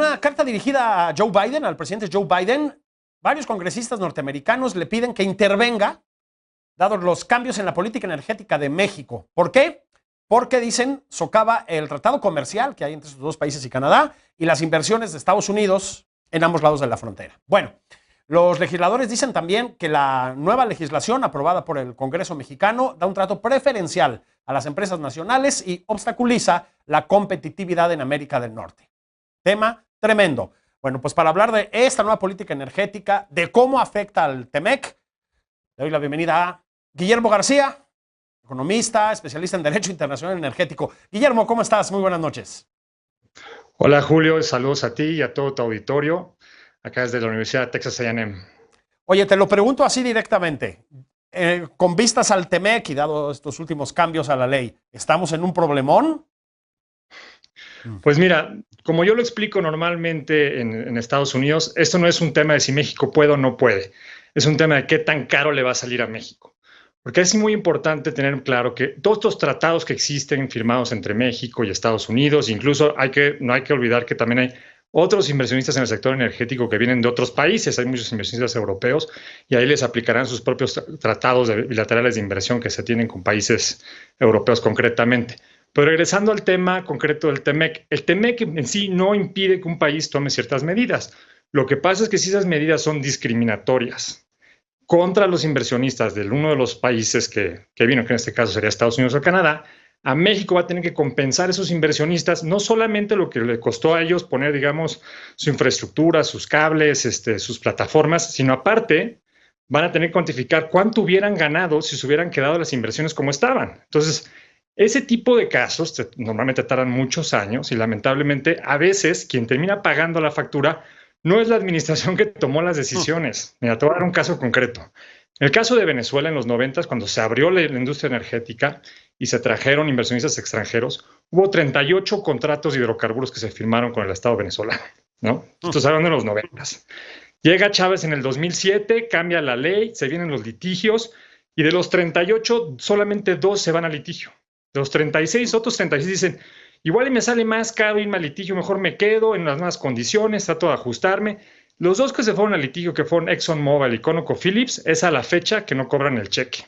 una carta dirigida a Joe Biden, al presidente Joe Biden. Varios congresistas norteamericanos le piden que intervenga, dados los cambios en la política energética de México. ¿Por qué? Porque, dicen, socava el tratado comercial que hay entre esos dos países y Canadá y las inversiones de Estados Unidos en ambos lados de la frontera. Bueno, los legisladores dicen también que la nueva legislación aprobada por el Congreso mexicano da un trato preferencial a las empresas nacionales y obstaculiza la competitividad en América del Norte. Tema tremendo. Bueno, pues para hablar de esta nueva política energética, de cómo afecta al TEMEC, le doy la bienvenida a Guillermo García, economista, especialista en Derecho Internacional Energético. Guillermo, ¿cómo estás? Muy buenas noches. Hola Julio, saludos a ti y a todo tu auditorio, acá desde la Universidad de Texas A&M. Oye, te lo pregunto así directamente. Con vistas al TEMEC y dado estos últimos cambios a la ley, ¿estamos en un problemón? Pues mira, como yo lo explico normalmente en Estados Unidos, esto no es un tema de si México puede o no puede, es un tema de qué tan caro le va a salir a México. Porque es muy importante tener claro que todos estos tratados que existen firmados entre México y Estados Unidos, incluso no hay que olvidar que también hay otros inversionistas en el sector energético que vienen de otros países, hay muchos inversionistas europeos y ahí les aplicarán sus propios tratados bilaterales de inversión que se tienen con países europeos concretamente. Pero regresando al tema concreto del TEMEC, el TEMEC en sí no impide que un país tome ciertas medidas. Lo que pasa es que si esas medidas son discriminatorias contra los inversionistas de uno de los países que vino, que en este caso sería Estados Unidos o Canadá, a México va a tener que compensar a esos inversionistas no solamente lo que le costó a ellos poner, digamos, su infraestructura, sus cables, sus plataformas, sino aparte van a tener que cuantificar cuánto hubieran ganado si se hubieran quedado las inversiones como estaban. Entonces, ese tipo de casos normalmente tardan muchos años y lamentablemente a veces quien termina pagando la factura no es la administración que tomó las decisiones. Mira, te voy a dar un caso concreto. En el caso de Venezuela en los 90, cuando se abrió la industria energética y se trajeron inversionistas extranjeros, hubo 38 contratos de hidrocarburos que se firmaron con el Estado venezolano, ¿no? Estos hablando en los 90. Llega Chávez en el 2007, cambia la ley, se vienen los litigios y de los 38 solamente 2 se van a litigio. De los 36, otros 36 dicen, igual y me sale más caro irme al litigio, mejor me quedo en las nuevas condiciones, trato de ajustarme. Los 2 que se fueron al litigio, que fueron ExxonMobil y ConocoPhillips, es a la fecha que no cobran el cheque.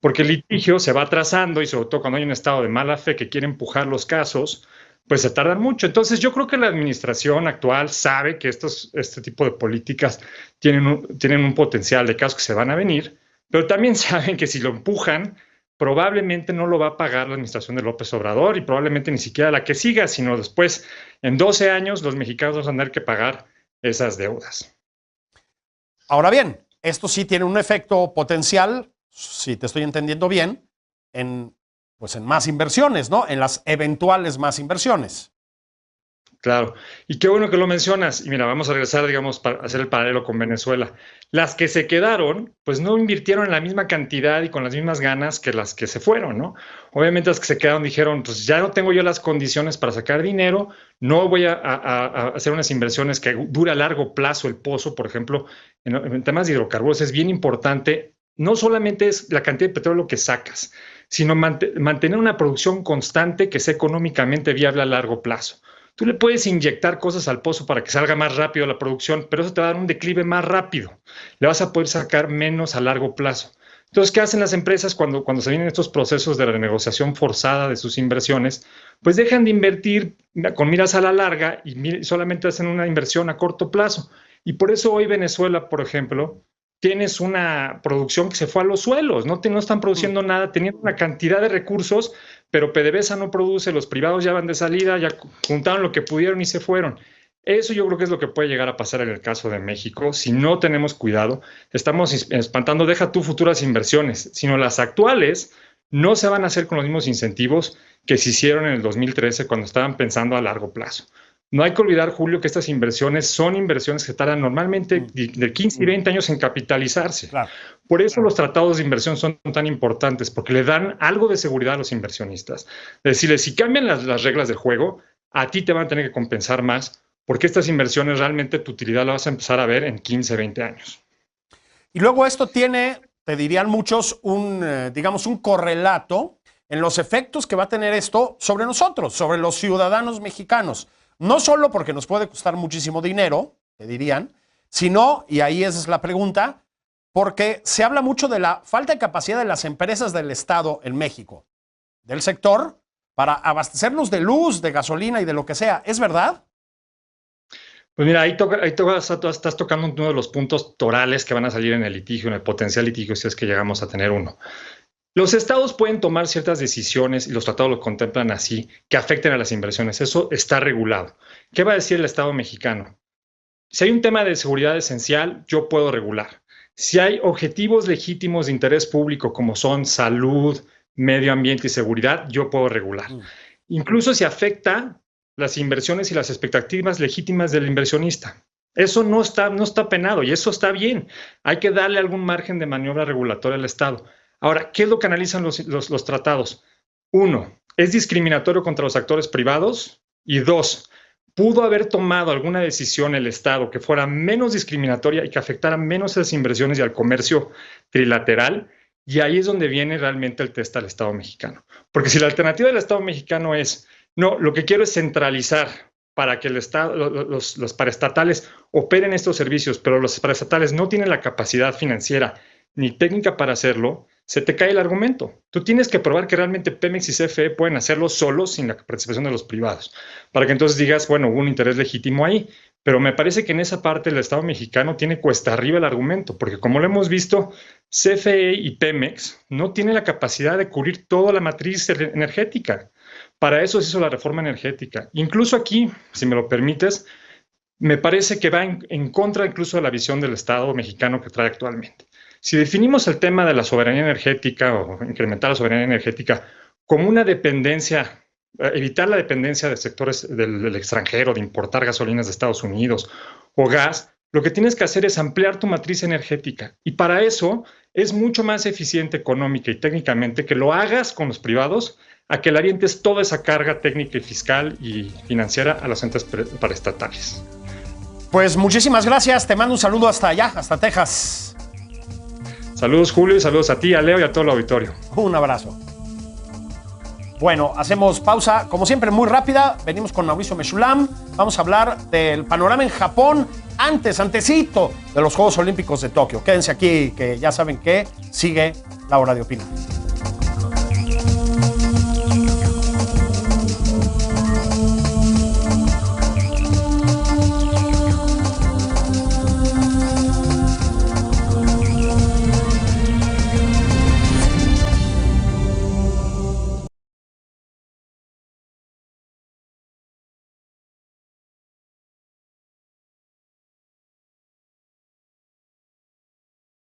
Porque el litigio se va atrasando y sobre todo cuando hay un estado de mala fe que quiere empujar los casos, pues se tardan mucho. Entonces yo creo que la administración actual sabe que este tipo de políticas tienen un potencial de casos que se van a venir, pero también saben que si lo empujan, probablemente no lo va a pagar la administración de López Obrador y probablemente ni siquiera la que siga, sino después, en 12 años, los mexicanos van a tener que pagar esas deudas. Ahora bien, esto sí tiene un efecto potencial, si te estoy entendiendo bien, pues en más inversiones, ¿no? En las eventuales más inversiones. Claro, y qué bueno que lo mencionas. Y mira, vamos a regresar, digamos, para hacer el paralelo con Venezuela. Las que se quedaron, pues no invirtieron en la misma cantidad y con las mismas ganas que las que se fueron, ¿no? Obviamente las que se quedaron dijeron, pues ya no tengo yo las condiciones para sacar dinero, no voy a hacer unas inversiones que dure a largo plazo el pozo, por ejemplo, en temas de hidrocarburos es bien importante. No solamente es la cantidad de petróleo que sacas, sino mantener una producción constante que sea económicamente viable a largo plazo. Tú le puedes inyectar cosas al pozo para que salga más rápido la producción, pero eso te va a dar un declive más rápido. Le vas a poder sacar menos a largo plazo. Entonces, ¿qué hacen las empresas cuando se vienen estos procesos de renegociación forzada de sus inversiones? Pues dejan de invertir con miras a la larga y solamente hacen una inversión a corto plazo. Y por eso hoy Venezuela, por ejemplo, tienes una producción que se fue a los suelos, no están produciendo nada, teniendo una cantidad de recursos, pero PDVSA no produce, los privados ya van de salida, ya juntaron lo que pudieron y se fueron. Eso yo creo que es lo que puede llegar a pasar en el caso de México. Si no tenemos cuidado, estamos espantando, deja tú futuras inversiones, sino las actuales no se van a hacer con los mismos incentivos que se hicieron en el 2013 cuando estaban pensando a largo plazo. No hay que olvidar, Julio, que estas inversiones son inversiones que tardan normalmente de 15 y 20 años en capitalizarse. Claro. Por eso los tratados de inversión son tan importantes, porque le dan algo de seguridad a los inversionistas. Es decir, si cambian las reglas del juego, a ti te van a tener que compensar más, porque estas inversiones realmente tu utilidad la vas a empezar a ver en 15, 20 años. Y luego esto tiene, te dirían muchos, digamos, un correlato en los efectos que va a tener esto sobre nosotros, sobre los ciudadanos mexicanos. No solo porque nos puede costar muchísimo dinero, te dirían, sino, y ahí esa es la pregunta, porque se habla mucho de la falta de capacidad de las empresas del Estado en México, del sector, para abastecernos de luz, de gasolina y de lo que sea. ¿Es verdad? Pues mira, ahí estás tocando uno de los puntos torales que van a salir en el litigio, en el potencial litigio, si es que llegamos a tener uno. Los estados pueden tomar ciertas decisiones, y los tratados lo contemplan así, que afecten a las inversiones. Eso está regulado. ¿Qué va a decir el Estado mexicano? Si hay un tema de seguridad esencial, yo puedo regular. Si hay objetivos legítimos de interés público, como son salud, medio ambiente y seguridad, yo puedo regular. Incluso si afecta las inversiones y las expectativas legítimas del inversionista. Eso no está penado y eso está bien. Hay que darle algún margen de maniobra regulatoria al Estado. Ahora, ¿qué es lo que analizan los tratados? 1, ¿es discriminatorio contra los actores privados? Y 2, ¿pudo haber tomado alguna decisión el Estado que fuera menos discriminatoria y que afectara menos a las inversiones y al comercio trilateral? Y ahí es donde viene realmente el test al Estado mexicano. Porque si la alternativa del Estado mexicano es, no, lo que quiero es centralizar para que el Estado, los paraestatales operen estos servicios, pero los paraestatales no tienen la capacidad financiera ni técnica para hacerlo, se te cae el argumento. Tú tienes que probar que realmente Pemex y CFE pueden hacerlo solos sin la participación de los privados, para que entonces digas, bueno, hubo un interés legítimo ahí. Pero me parece que en esa parte el Estado mexicano tiene cuesta arriba el argumento, porque como lo hemos visto, CFE y Pemex no tienen la capacidad de cubrir toda la matriz energética. Para eso se hizo la reforma energética. Incluso aquí, si me lo permites, me parece que va en contra incluso de la visión del Estado mexicano que trae actualmente. Si definimos el tema de la soberanía energética o incrementar la soberanía energética como una dependencia, evitar la dependencia de sectores del extranjero, de importar gasolinas de Estados Unidos o gas, lo que tienes que hacer es ampliar tu matriz energética. Y para eso es mucho más eficiente económica y técnicamente que lo hagas con los privados a que le avientes toda esa carga técnica y fiscal y financiera a las entes paraestatales. Pues muchísimas gracias. Te mando un saludo hasta allá, hasta Texas. Saludos, Julio, y saludos a ti, a Leo y a todo el auditorio. Un abrazo. Bueno, hacemos pausa, como siempre, muy rápida. Venimos con Mauricio Meshulam. Vamos a hablar del panorama en Japón antesito de los Juegos Olímpicos de Tokio. Quédense aquí, que ya saben que sigue La Hora de Opinar.